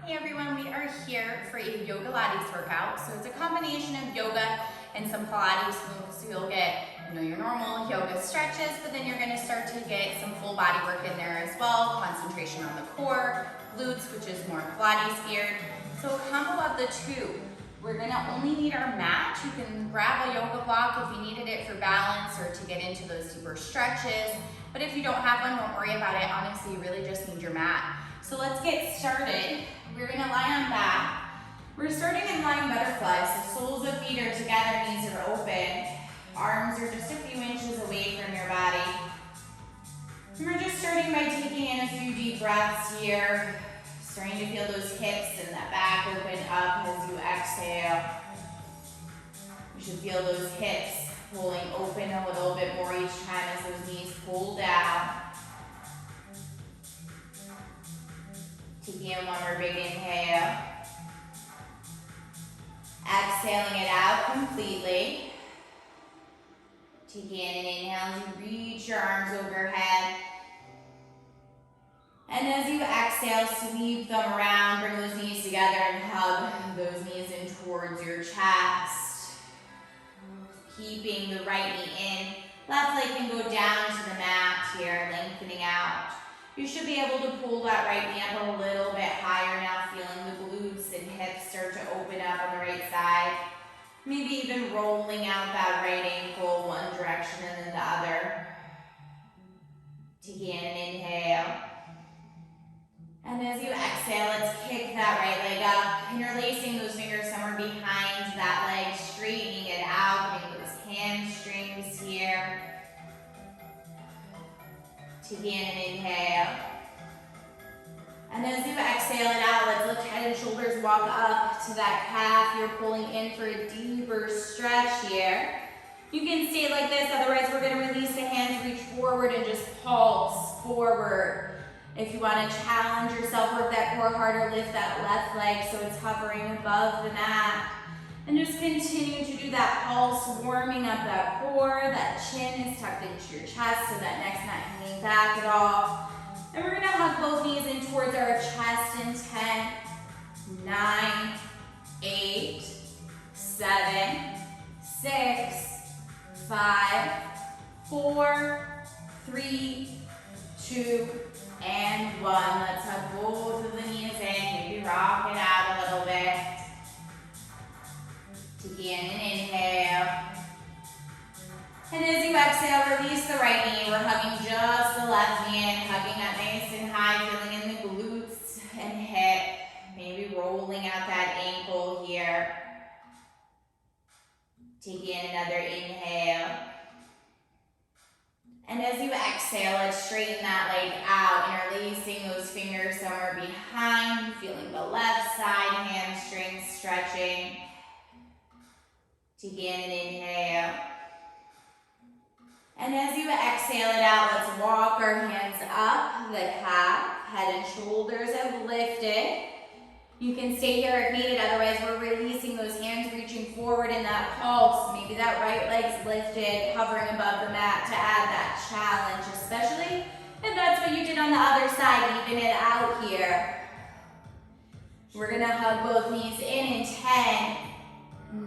Hey everyone, we are here for a yoga Pilates workout. So it's a combination of yoga and some Pilates moves. So you'll get, your normal yoga stretches, but then you're gonna start to get some full body work in there as well. Concentration on the core, glutes, which is more Pilates geared. So a combo of the two. We're gonna only need our mat. You can grab a yoga block if you needed it for balance or to get into those deeper stretches. But if you don't have one, don't worry about it. Honestly, you really just need your mat. So let's get started. We're gonna lie on back. We're starting in lying butterfly, so soles of feet are together, knees are open. Arms are just a few inches away from your body. And we're just starting by taking in a few deep breaths here. Starting to feel those hips and that back open up as you exhale. You should feel those hips pulling open a little bit more each time as those knees pull down. Taking in one more big inhale. Exhaling it out completely. Taking in an inhale as you reach your arms overhead. And as you exhale, sweep them around, bring those knees together and hug those knees in towards your chest. Keeping the right knee in. Left leg can go down to the mat here, lengthening out. You should be able to pull that right knee up a little bit higher now, feeling the glutes and hips start to open up on the right side. Maybe even rolling out that right ankle one direction and then the other. Taking in an inhale. And as you exhale, let's kick that right leg up, interlacing those fingers somewhere behind that leg, straightening it out, getting those hamstrings here. Taking in an inhale. And as you exhale it out, let's lift head and shoulders, walk up to that calf. You're pulling in for a deeper stretch here. You can stay like this, otherwise we're gonna release the hands, reach forward and just pulse forward. If you wanna challenge yourself, work that core harder, lift that left leg so it's hovering above the mat. And just continue to do that pulse, warming up that core. That chin is tucked into your chest so that neck's not hanging back at all. And we're gonna hug both knees in towards our chest in 10, 9, 8, 7, 6, 5, 4, 3, 2, and 1. Let's hug both of the knees in. Maybe rock it out a little bit. Taking in an inhale. And as you exhale, release the right knee. We're hugging just the left knee in, hugging that nice and high, feeling in the glutes and hip. Maybe rolling out that ankle here. Taking in another inhale. And as you exhale, let's straighten that leg out, interlacing those fingers somewhere behind, feeling the left side hamstring stretching. Taking in an inhale. And as you exhale it out, let's walk our hands up the calf, head and shoulders have lifted. You can stay here if needed, otherwise we're releasing those hands, reaching forward in that pulse. Maybe that right leg's lifted, hovering above the mat to add that challenge, especially if that's what you did on the other side, even it out here. We're gonna hug both knees in 10,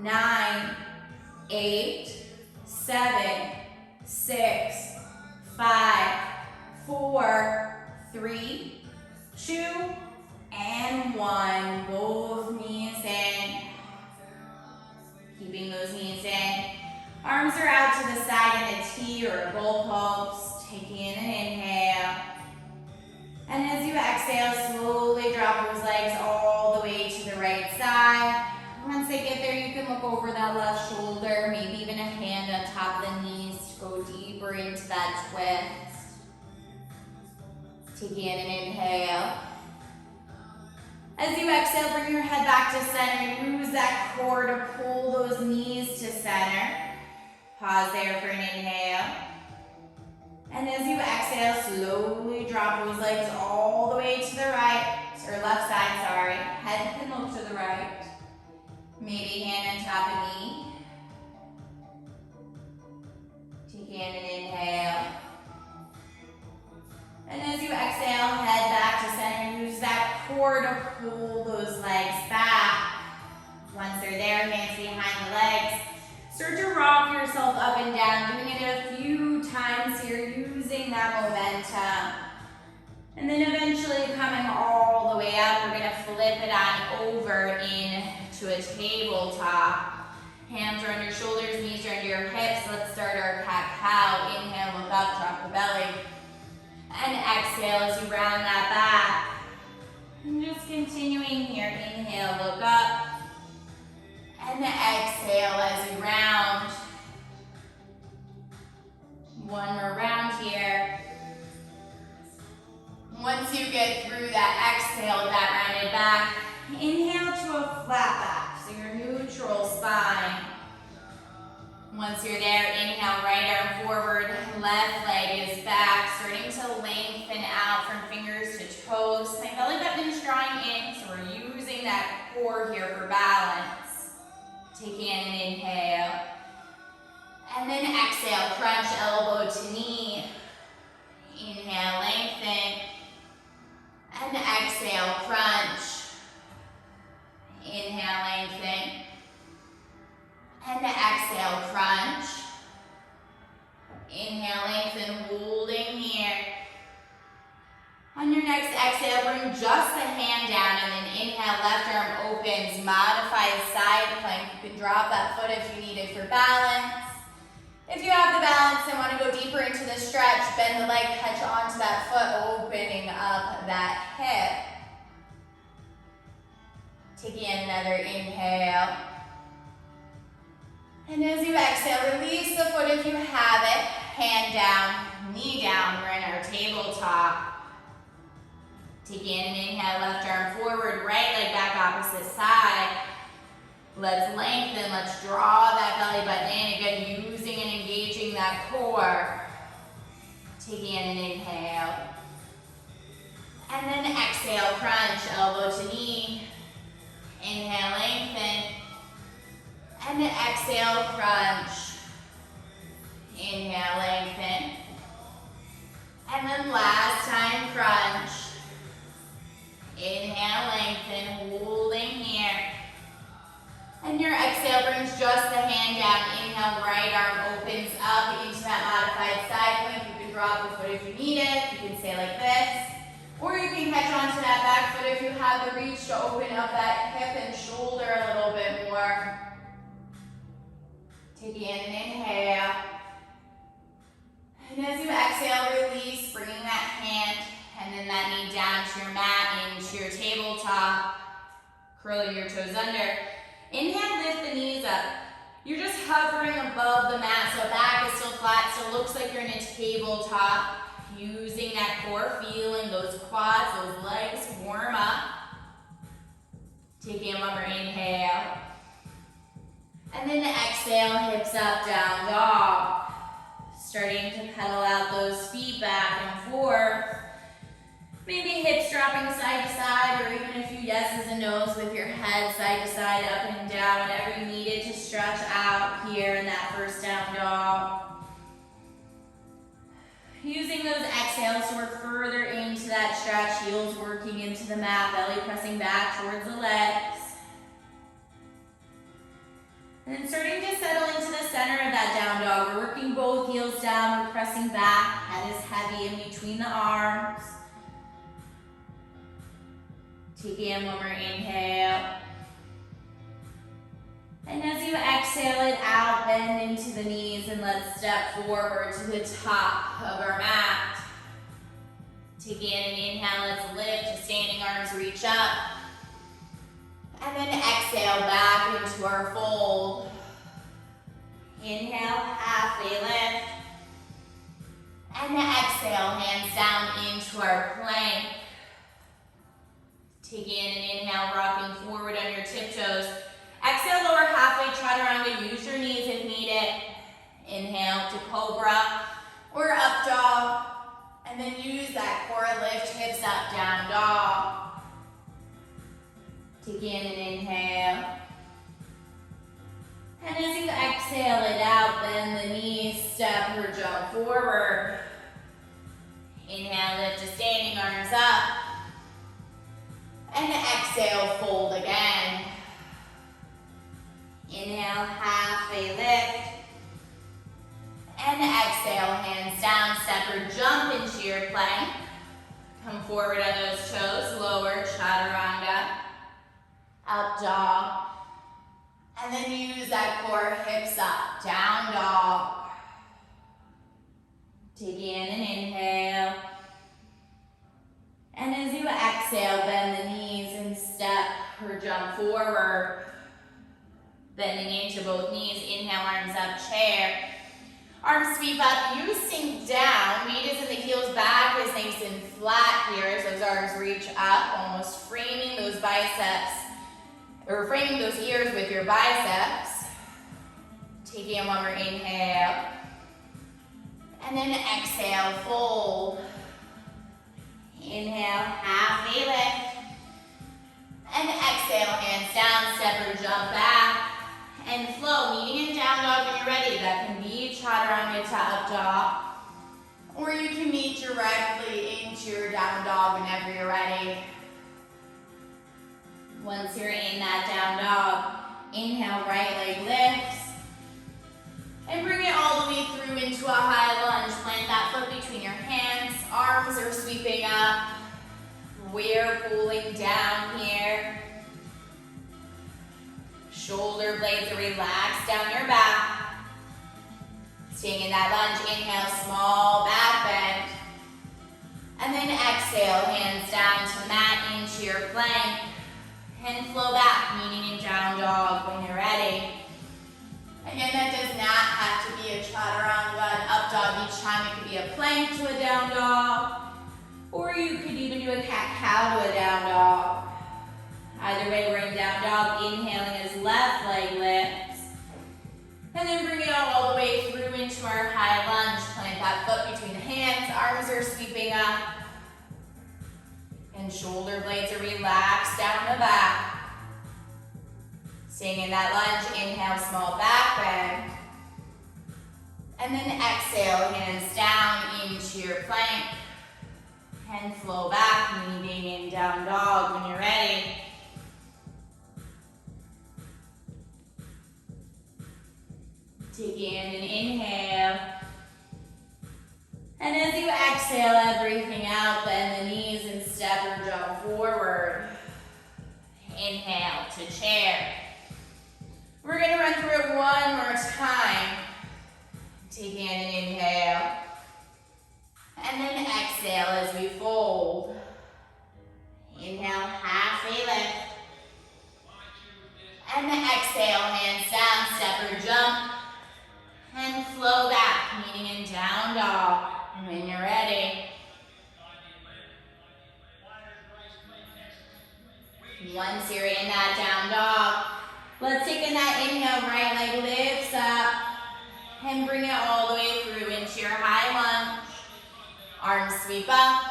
9, 8, 7, 6, 5, 4, 3, 2, and 1. Both knees in. Keeping those knees in. Arms are out to the side in a T or a goalpost. Taking in an inhale. And as you exhale, slowly drop those legs all the way to the right side. Once they get there, you can look over that left shoulder, maybe even a hand on top of the knees to go deeper into that twist. Taking in an inhale. As you exhale, bring your head back to center. Use that core to pull those knees to center. Pause there for an inhale. And as you exhale, slowly drop those legs all the way to the right, or left side, sorry. Head can look to the right. Maybe hand on top of knee. Taking in an inhale. And as you exhale, head back to center. Use that core to pull those legs back. Once they're there, hands behind the legs. Start to rock yourself up and down, doing it a few times here, using that momentum. And then eventually coming all the way up, we're gonna flip it on over into a tabletop. Hands are under your shoulders, knees are under your hips. Let's start our cat-cow. Inhale, look up, drop the belly. And exhale as you round that back. And just continuing here, inhale, look up. And exhale as you round. One more round here. Once you get through that exhale, that rounded back, inhale to a flat back, so your neutral spine. Once you're there, inhale, right arm forward, left leg is back, starting to lengthen out from fingers to toes. My belly button is drawing in, so we're using that core here for balance. Take in an inhale. And then exhale, crunch elbow to knee. Inhale, lengthen. And exhale, crunch. Inhale, lengthen. And exhale, crunch. Inhale, lengthen, holding here. On your next exhale, bring just the hand down and then inhale, left arm opens, modified side plank. You can drop that foot if you need it for balance. If you have the balance and want to go deeper into the stretch, bend the leg, catch onto that foot, opening up that hip. Take in another inhale. And as you exhale, release the foot if you have it. Hand down, knee down. We're in our tabletop. Take in an inhale, left arm forward, right leg back opposite side. Let's lengthen, let's draw that belly button in. Again, using and engaging that core. Take in an inhale. And then exhale, crunch, elbow to knee. Inhale, lengthen. And then exhale, crunch. Inhale, lengthen. And then last time, crunch. Inhale, lengthen, holding here. And your exhale brings just the hand down. Inhale, right arm opens up into that modified side plank. You can drop the foot if you need it. You can stay like this. Or you can catch onto that back foot if you have the reach to open up that hip and shoulder a little bit more. Take in an inhale. And as you exhale, release, bringing that hand and then that knee down to your mat, into your tabletop. Curl your toes under. Inhale, lift the knees up. You're just hovering above the mat, so back is still flat, so it looks like you're in a tabletop. Using that core, feeling those quads, those legs warm up. Take in one more inhale. And then exhale, hips up, down dog. Starting to pedal out those feet back and forth. Maybe hips dropping side to side, or even a few yeses and nos with your head side to side, up and down, whatever you needed to stretch out here in that first down dog. Using those exhales to work further into that stretch, heels working into the mat, belly pressing back towards the legs. And then starting to settle into the center of that down dog. We're working both heels down, we're pressing back, head is heavy in between the arms. Take in one more inhale. And as you exhale it out, bend into the knees and let's step forward to the top of our mat. Take in an inhale, let's lift, standing arms reach up. And then exhale back into our fold. Inhale, halfway lift. And exhale, hands down into our plank. Take in an inhale, rocking forward on your tiptoes. Exhale, lower halfway, chaturanga. Use your knees if needed. Inhale to cobra or up dog. And then use that core lift, hips up, down dog. Take in an inhale. And as you exhale it out, bend the knees, step or jump forward. Inhale, lift to standing, arms up. And exhale, fold again. Inhale, half a lift. And exhale, hands down, step or jump into your plank. Come forward on those toes, lower chaturanga. Up dog. And then use that core, hips up, down dog. Take in an inhale. And as you exhale, bend the knees and step or jump forward. Bending into both knees, inhale, arms up, chair. Arms sweep up, you sink down. Weight is in the heels, back is nice and flat here as those arms reach up, almost framing those biceps, or framing those ears with your biceps. Taking one more inhale. And then exhale, fold. Inhale, half a lift. And exhale, hands down, step or jump back. And flow, meeting in down dog when you're ready. That can be chaturanga to up dog. Or you can meet directly into your down dog whenever you're ready. Once you're in that down dog, inhale, right leg lifts. And bring it all the way through into a high lunge. Plant that foot between your hands. Arms are sweeping up. We're pulling down here. Shoulder blades are relaxed down your back. Staying in that lunge, inhale, small back bend. And then exhale, hands down to mat, into your plank. And flow back, meeting in down dog when you're ready. Again, that does not have to be a chaturanga, an up dog each time. It could be a plank to a down dog. Or you could even do a cat-cow to a down dog. Either way, we're in down dog, inhaling as left leg lifts. And then bring it all the way through into our high lunge. Plant that foot between the hands, arms are sweeping up. And shoulder blades are relaxed down the back. Staying in that lunge, inhale, small back bend. And then exhale, hands down into your plank. And flow back, meeting in down dog when you're ready. Take in an inhale. And as you exhale everything out, bend the knees and step or jump forward. Inhale to chair. We're gonna run through it one more time. Take in an inhale. And then exhale as we fold. Inhale, half a lift. And then exhale, hands down, step or jump. And flow back, meeting in down dog when you're ready. Once you're in that down dog, let's take in that inhale, right leg lifts up. And bring it all the way through into your high lunge. Arms sweep up.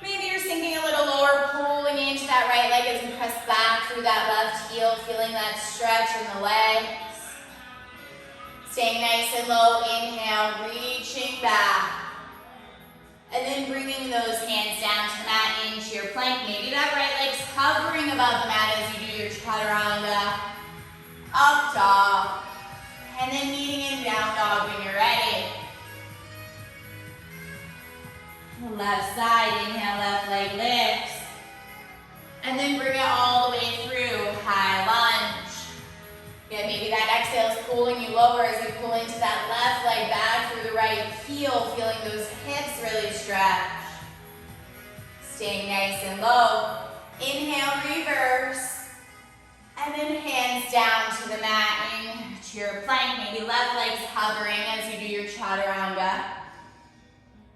Maybe you're sinking a little lower, pulling into that right leg as you press back through that left heel, feeling that stretch in the legs. Staying nice and low, inhale, reaching back. And then bringing those hands down to the mat, into your plank. Maybe that right leg's hovering above the mat as you do your chaturanga. Up dog. And then meeting in down dog when you're ready. Left side, inhale, left leg lifts. And then bring it all the way through, high lunge. Again, maybe that exhale is pulling you lower as you pull into that left leg back through the right heel, feeling those hips really stretch. Staying nice and low. Inhale, reverse. And then hands down to the mat, into your plank. Maybe left leg's hovering as you do your chaturanga.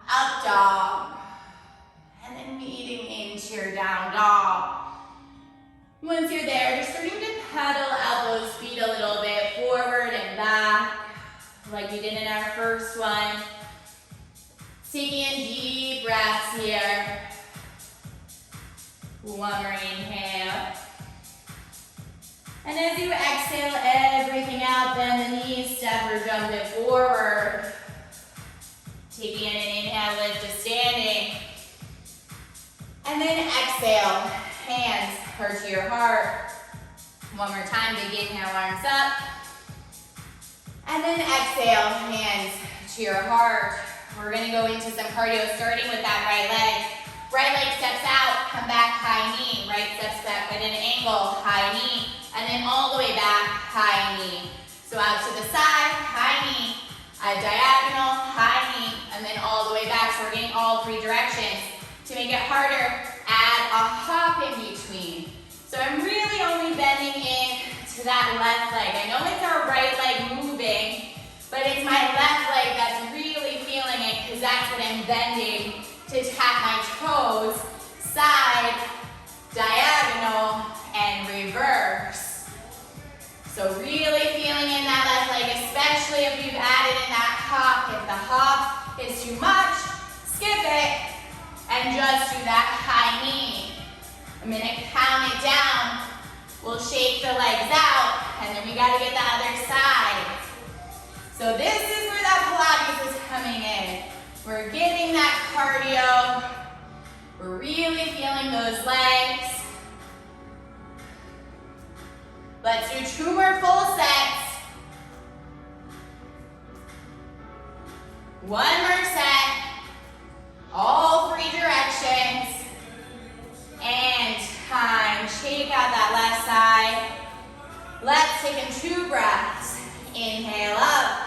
Up dog. And then meeting into your down dog. Once you're there, just starting to pedal elbows, feet a little bit forward and back, like we did in our first one. Taking in deep breaths here. One more inhale. And as you exhale everything out, bend the knees, step or jump it forward. Taking in an inhale, lift to standing. And then exhale. hands or to your heart. One more time, big inhale, arms up. And then exhale, hands to your heart. We're gonna go into some cardio, starting with that right leg. Right leg steps out, come back, high knee. Right steps back at an angle, high knee. And then all the way back, high knee. So out to the side, high knee. A diagonal, high knee. And then all the way back. So we're getting all three directions. To make it harder, add a hop in between. So I'm really only bending in to that left leg. I know it's our right leg moving, but it's my left leg that's really feeling it because that's what I'm bending to tap my toes, side, diagonal, and reverse. So really feeling in that left leg, especially if you've added in that hop. If the hop is too much, skip it and just do that high knee. I'm gonna count it down. We'll shake the legs out, and then we gotta get the other side. So this is where that Pilates is coming in. We're getting that cardio. We're really feeling those legs. Let's do 2 more full sets. 1 more set. All 3 directions. And time. Shake out that left side. Let's take in 2 breaths. Inhale up.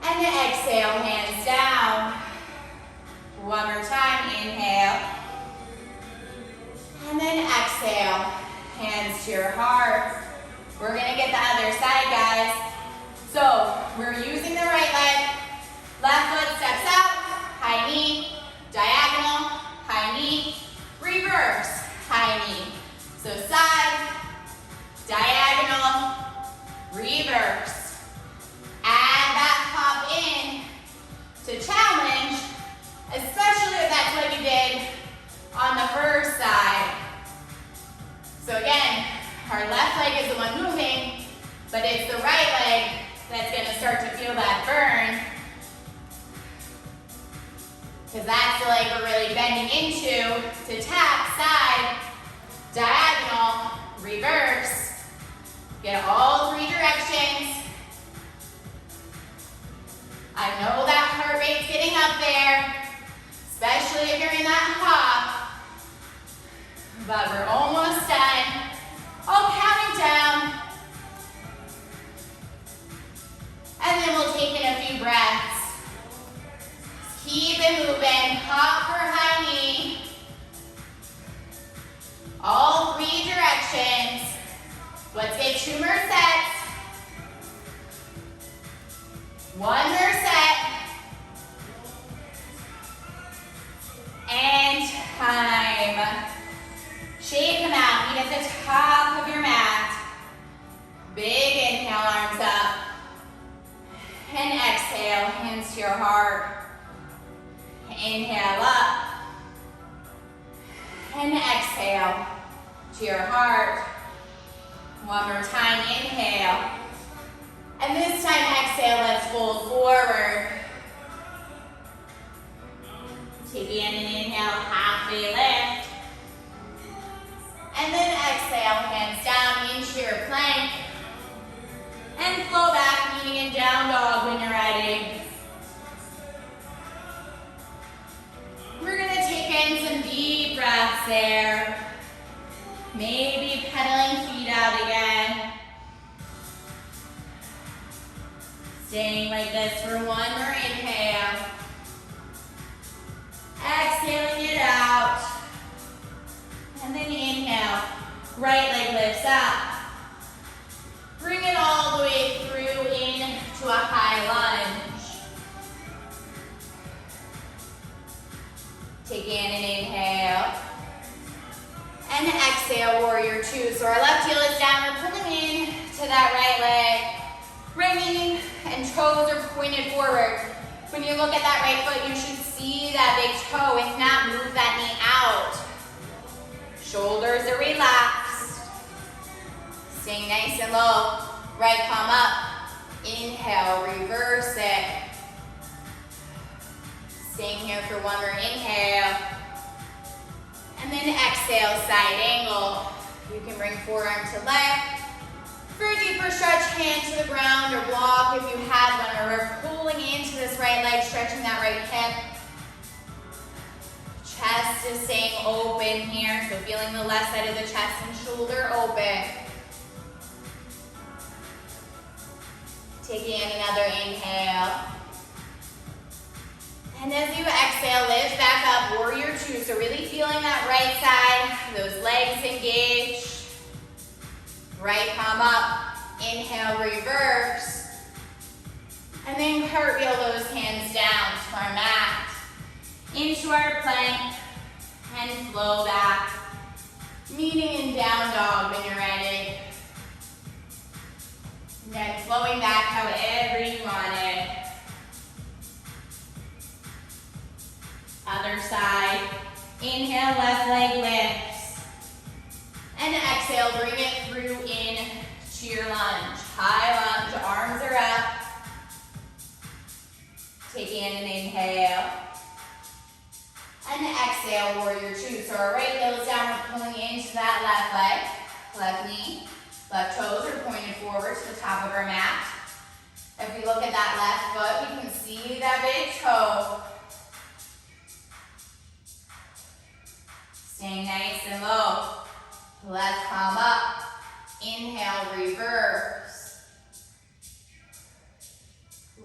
And then exhale, hands down. 1 more time, inhale. And then exhale, hands to your heart. We're gonna get the other side, guys. So we're using the right leg. Left foot steps out, high knee, diagonal, high knee, reverse, high knee. So side, diagonal, reverse. Add that hop in to challenge, especially if that's what you did on the first side. So again, our left leg is the one moving, but it's the right leg that's gonna start to feel that burn, because that's the leg we're really bending into to tap, side, diagonal, reverse. Get all 3 directions. I know that heart rate's getting up there, especially if you're in that hop, but we're almost done. I'll count it down, and then we'll take in a few breaths. Keep it moving, hop for high knee. All 3 directions. Let's get 2 more sets. 1 more set. And time. Shake them out, meet at the top of your mat. Big inhale, arms up. And exhale, hands to your heart. Inhale up. And exhale to your heart. 1 more time, inhale. And this time, exhale, let's fold forward. Take in an inhale, halfway lift. And then exhale, hands down into your plank. And flow back, meeting in down dog when you're ready. We're gonna take in some deep breaths there. Maybe pedaling feet out again. Staying like this for 1 more inhale. Exhaling it out. And then inhale. Right leg lifts up. Bring it all the way through into a high lunge. Take in an inhale. And exhale, warrior 2. So our left heel is down. We're pulling in to that right leg. Bringing and toes are pointed forward. When you look at that right foot, you should see that big toe. If not, move that knee out. Shoulders are relaxed. Staying nice and low. Right palm up. Inhale, reverse it. Staying here for 1 more inhale. And then exhale, side angle. You can bring forearm to leg. For a deeper stretch, hand to the ground or block if you have one, or we're pulling into this right leg, stretching that right hip. Chest is staying open here, so feeling the left side of the chest and shoulder open. Taking another inhale. And as you exhale, lift back up, warrior two. So really feeling that right side, those legs engaged. Right palm up, inhale, reverse. And then cartwheel those hands down to our mat. Into our plank, and flow back. Meeting in down dog when you're ready. And then flowing back however you want it. Other side. Inhale, left leg lifts. And exhale, bring it through in to your lunge. High lunge, arms are up. Take in an inhale. And exhale, warrior two. So our right heel is down, we're pulling into that left leg. Left knee, left toes are pointed forward to the top of our mat. If we look at that left foot, we can see that big toe. Staying nice and low. Left palm up. Inhale, reverse.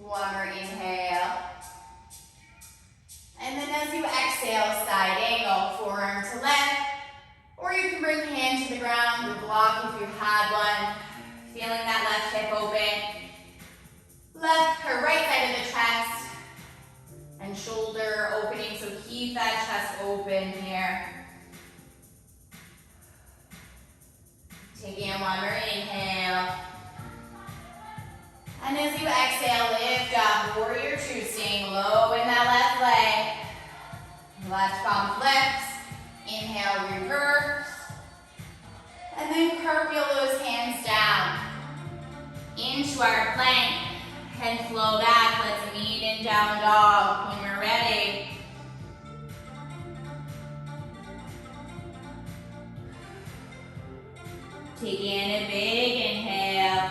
One more inhale. And then as you exhale, side angle, forearm to leg. Or you can bring hand to the ground, or block if you had one. Feeling that left hip open. Left or right side of the chest. And shoulder opening, so keep that chest open here. Taking one more inhale. And as you exhale, lift up, warrior two, staying low in that left leg. Left palm flips. Inhale, reverse. And then cartwheel those hands down. Into our plank. And flow back. Let's meet in down dog when we're ready. Take in a big inhale.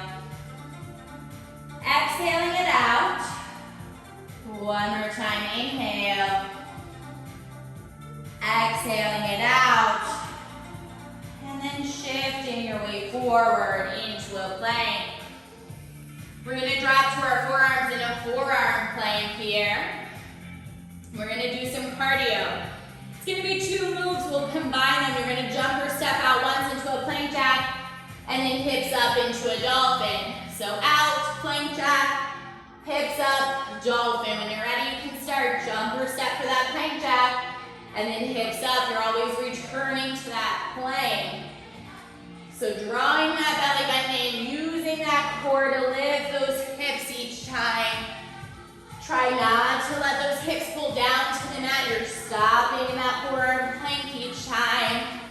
Exhaling it out. One more time, inhale. Exhaling it out. And then shifting your way forward into a plank. We're gonna drop to our forearms in a forearm plank here. We're gonna do some cardio. It's gonna be two moves, we'll combine them. You're gonna jump or step out once into a plank jack, and then hips up into a dolphin. So out, plank jack, hips up, dolphin. When you're ready, you can start jump or step for that plank jack, and then hips up. You're always returning to that plank. So drawing that belly button in, using that core to lift those hips each time. Try not to let those hips pull down to the mat. You're stopping in that forearm plank each time.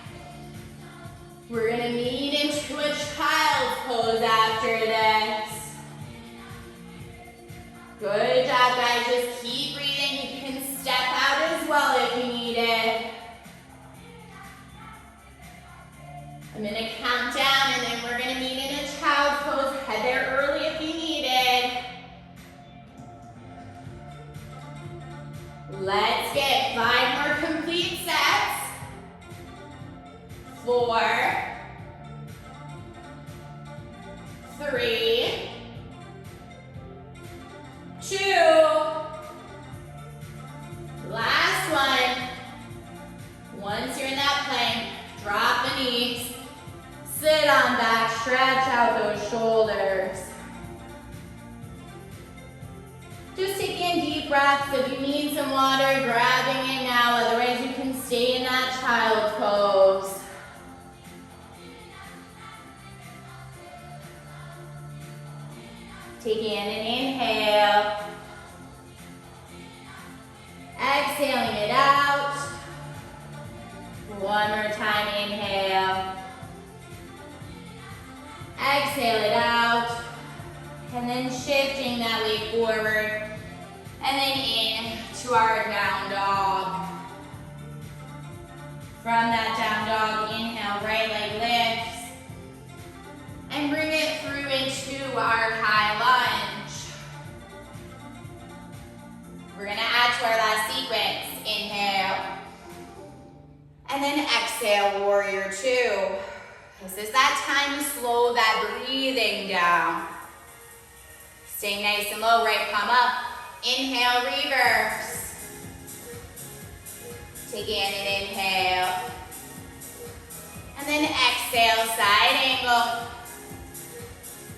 We're gonna meet into a child's pose after this. Good job, guys. Just keep breathing. You can step out as well if you need it. I'm gonna count down and then we're gonna meet in a child's pose. Head there early if you need it. Let's get 5 more complete sets. 4, 3, 2, last one. Once you're in that plank, drop the knees, sit on back, stretch out those shoulders. Just taking deep breaths. If you need some water, grabbing it now. Otherwise, you can stay in that child's pose. Taking in an inhale. Exhaling it out. One more time, inhale. Exhale it out. And then shifting that weight forward. And then in to our down dog. From that down dog, inhale, right leg lifts. And bring it through into our high lunge. We're gonna add to our last sequence. Inhale. And then exhale, warrior two. This is that time to slow that breathing down. Stay nice and low, right palm up. Inhale, reverse. Take in an inhale. And then exhale, side angle.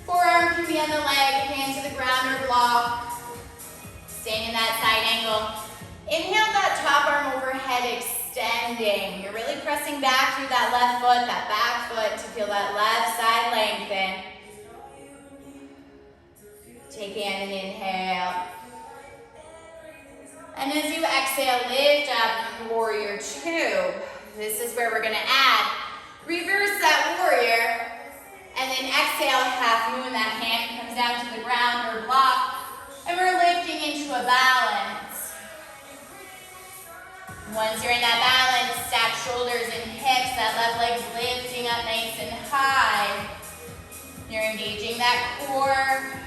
Forearm can be on the leg, hand to the ground or block. Staying in that side angle. Inhale that top arm overhead, extending. You're really pressing back through that left foot, that back foot to feel that left side lengthen. Take in an inhale. And as you exhale, lift up, warrior two. This is where we're gonna add. Reverse that warrior. And then exhale, half moon. That hand comes down to the ground or block. And we're lifting into a balance. Once you're in that balance, stack shoulders and hips. That left leg's lifting up nice and high. You're engaging that core.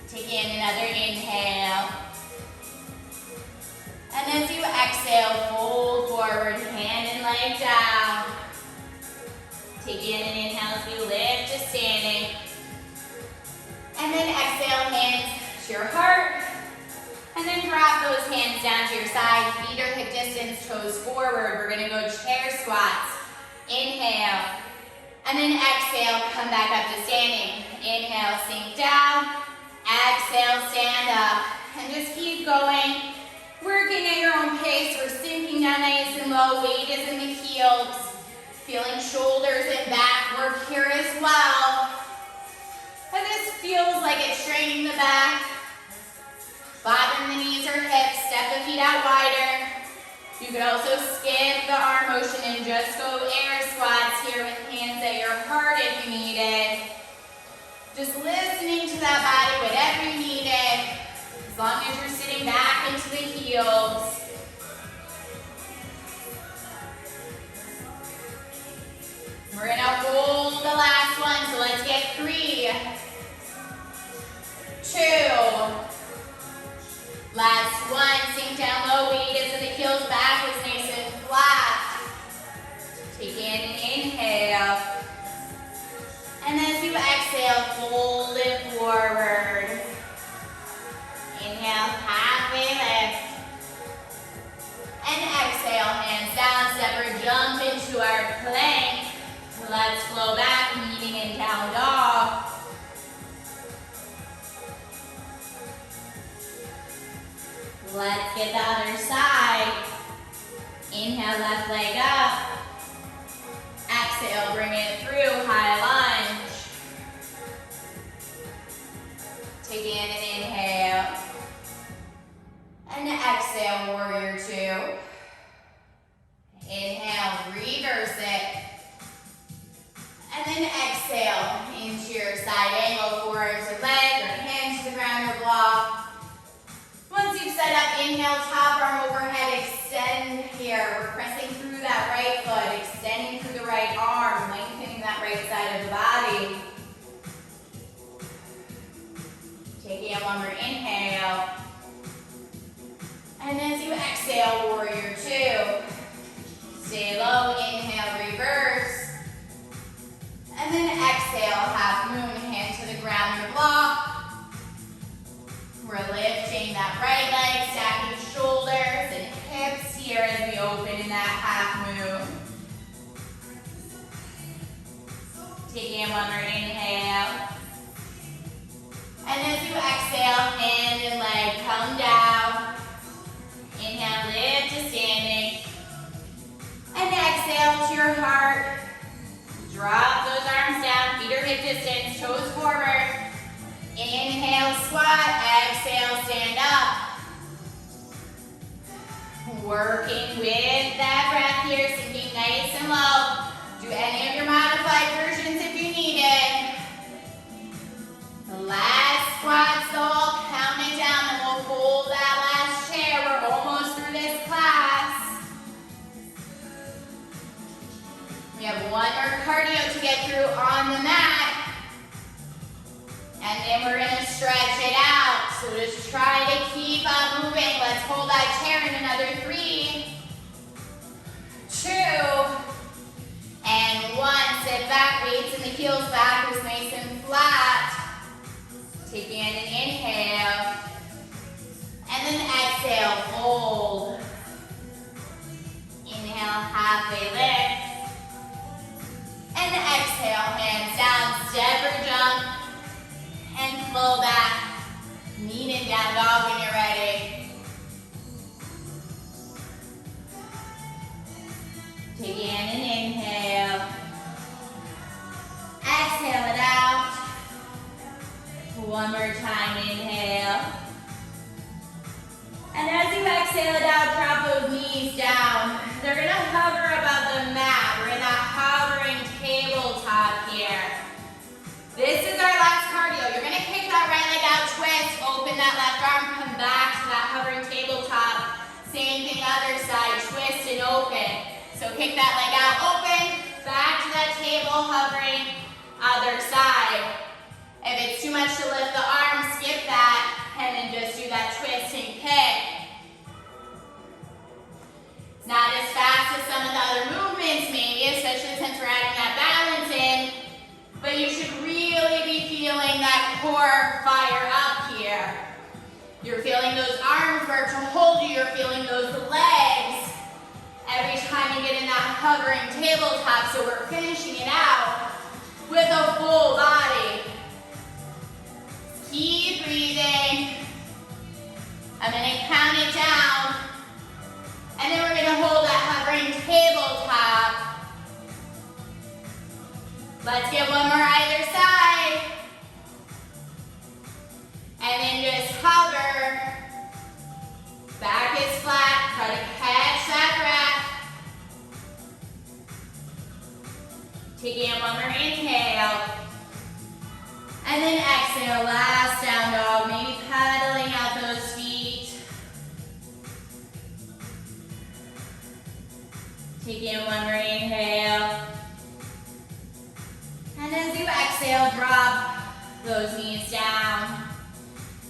Take in another inhale. And as you exhale, fold forward, hand and leg down. Take in an inhale as you lift to standing. And then exhale, hands to your heart. And then drop those hands down to your side. Feet are hip distance, toes forward. We're gonna go chair squats. Inhale. And then exhale, come back up to standing. Inhale, sink down. Exhale, stand up. And just keep going. Working at your own pace. We're sinking down nice and low. Weight is in the heels. Feeling shoulders and back work here as well. And this feels like it's straining the back. Bottom the knees or hips. Step the feet out wider. You could also skip the arm motion and just go air squats here with hands at your heart if you need it. Just listening to that body, whatever you need it. As long as you're sitting back into the heels. We're gonna hold the last one, so let's get 3, 2, last one. Sink down low, weight is in the heels, back is nice and flat. Take in an inhale. And as you exhale, fold it forward. Inhale, halfway lift. And exhale, hands down, separate, jump into our plank. Let's flow back, meeting in down dog. Let's get the other side. Inhale, left leg up. Exhale, bring it through, high lunge. Take in an inhale. And exhale, warrior two. Inhale, reverse it. And then exhale into your side angle, forward to leg, or hand to the ground or block. Once you've set up, inhale, top arm overhead, extend here. We're pressing through that right foot, extending through the right arm, lengthening that right side of the body. Taking one more inhale. And as you exhale, warrior two. Stay low, inhale, reverse. And then exhale, half moon, hand to the ground or block. We're lifting that right leg, stacking shoulders and hips here as we open in that half moon. Taking one more inhale. And as you exhale, hand and leg come down. Inhale, lift to standing. And exhale to your heart. Drop those arms down, feet are hip distance, toes forward. Inhale, squat, exhale, stand up. Working with that breath here, sinking nice and low. Do any of your modified versions if you need it. The last squat, so I'll count it down and we'll fold that last chair. We're almost through this class. You have one more cardio to get through on the mat. And then we're gonna stretch it out. So just try to keep on moving. Let's hold that chair in another 3, 2, and 1. Sit back, weights in the heels back is nice and flat. Take in an inhale. And then exhale, fold. Inhale, halfway lift. And exhale, hands down, step or jump. And flow back. Knee and down dog when you're ready. Take in an inhale. Exhale it out. One more time, inhale. And as you exhale it out, drop those knees down. They're gonna hover above the mat. We're in that hovering tabletop here. This is our last cardio. You're gonna kick that right leg out, twist, open that left arm, come back to that hovering tabletop. Same thing other side, twist and open. So kick that leg out, open, back to that table, hovering, other side. If it's too much to lift the arm, skip that, and then just do that twist and kick. It's not as fast as some of the other movements maybe, especially since we're adding that balance in, but you should really be feeling that core fire up here. You're feeling those arms work to hold you, you're feeling those legs every time you get in that hovering tabletop, so we're finishing it out with a full body. Keep breathing. I'm gonna count it down. And then we're gonna hold that hovering tabletop. Let's get one more either side. And then just hover. Back is flat, try to catch that breath. Take in one more inhale. And then exhale, last down dog, maybe pedaling out those feet. Take in one more inhale. And as you exhale, drop those knees down.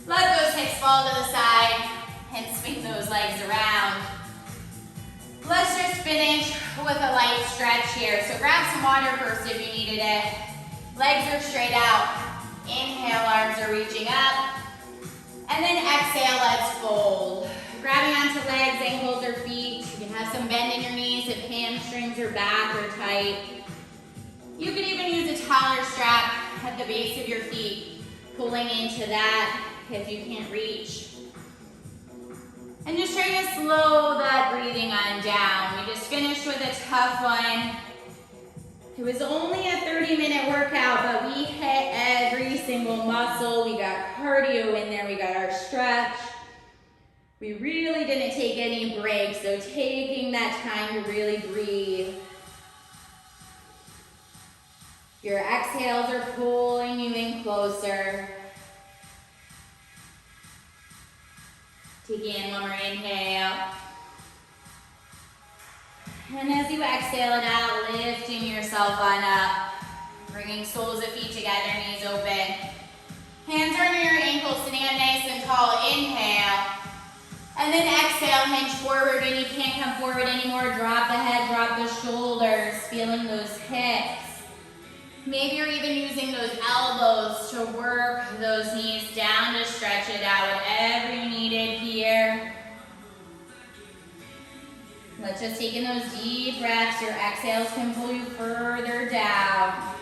Let those hips fall to the side and swing those legs around. Let's just finish with a light stretch here. So grab some water first if you needed it. Legs are straight out. Inhale, arms are reaching up. And then exhale, let's fold. Grabbing onto legs, ankles, or feet. You can have some bend in your knees if hamstrings or back are tight. You could even use a taller strap at the base of your feet, pulling into that if you can't reach. And just try to slow that breathing on down. We just finished with a tough one. It was only a 30-minute workout, but we hit every single muscle. We got cardio in there, we got our stretch. We really didn't take any breaks, so taking that time to really breathe. Your exhales are pulling you in closer. Take in one more inhale. And as you exhale it out, lifting yourself on up. Bringing soles of feet together, knees open. Hands are under your ankles, sitting up nice and tall. Inhale. And then exhale, hinge forward. When you can't come forward anymore, drop the head, drop the shoulders, feeling those hips. Maybe you're even using those elbows to work those knees down to stretch it out, whatever you needed here. Let's just take in those deep breaths. Your exhales can pull you further down.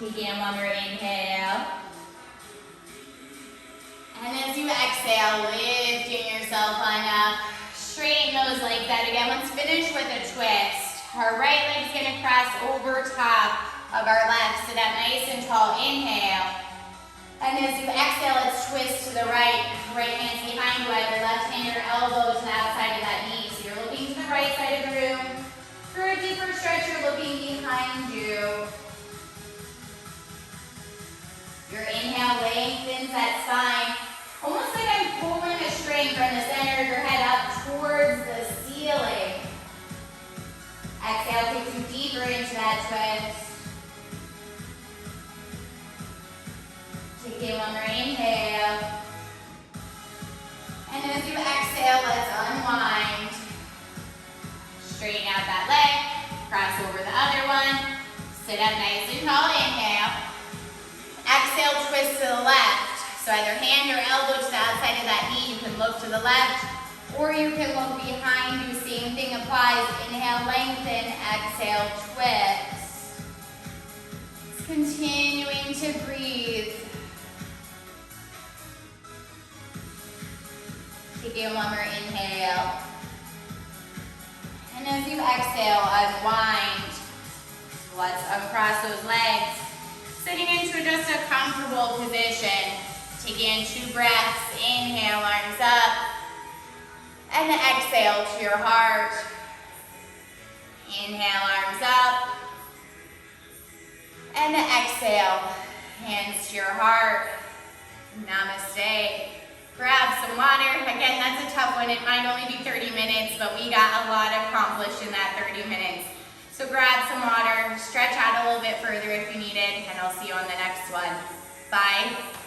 Take in one more inhale. And as you exhale, lifting yourself on up. Straighten those legs out again. Let's finish with a twist. Our right leg's gonna cross over top of our left. Sit up nice and tall. Inhale. And as you exhale, let's twist to the right. Right hand's behind you, either left hand or elbow to the outside of that knee. So you're looking to the right side of the room. For a deeper stretch, you're looking behind you. Your inhale lengthens that spine. Almost like I'm pulling a string from the center of your head unwind. Straighten out that leg, cross over the other one. Sit up nice and tall, inhale. Exhale, twist to the left. So either hand or elbow to the outside of that knee. You can look to the left or you can look behind you. Same thing applies. Inhale, lengthen. Exhale, twist. Continuing to breathe. Taking one more inhale. And as you exhale, unwind. Let's uncross those legs. Sitting into just a comfortable position. Taking in 2 breaths. Inhale, arms up. And exhale to your heart. Inhale, arms up. And exhale, hands to your heart. Namaste. Grab some water. Again, that's a tough one. It might only be 30 minutes, but we got a lot accomplished in that 30 minutes. So grab some water, stretch out a little bit further if you need it, and I'll see you on the next one. Bye.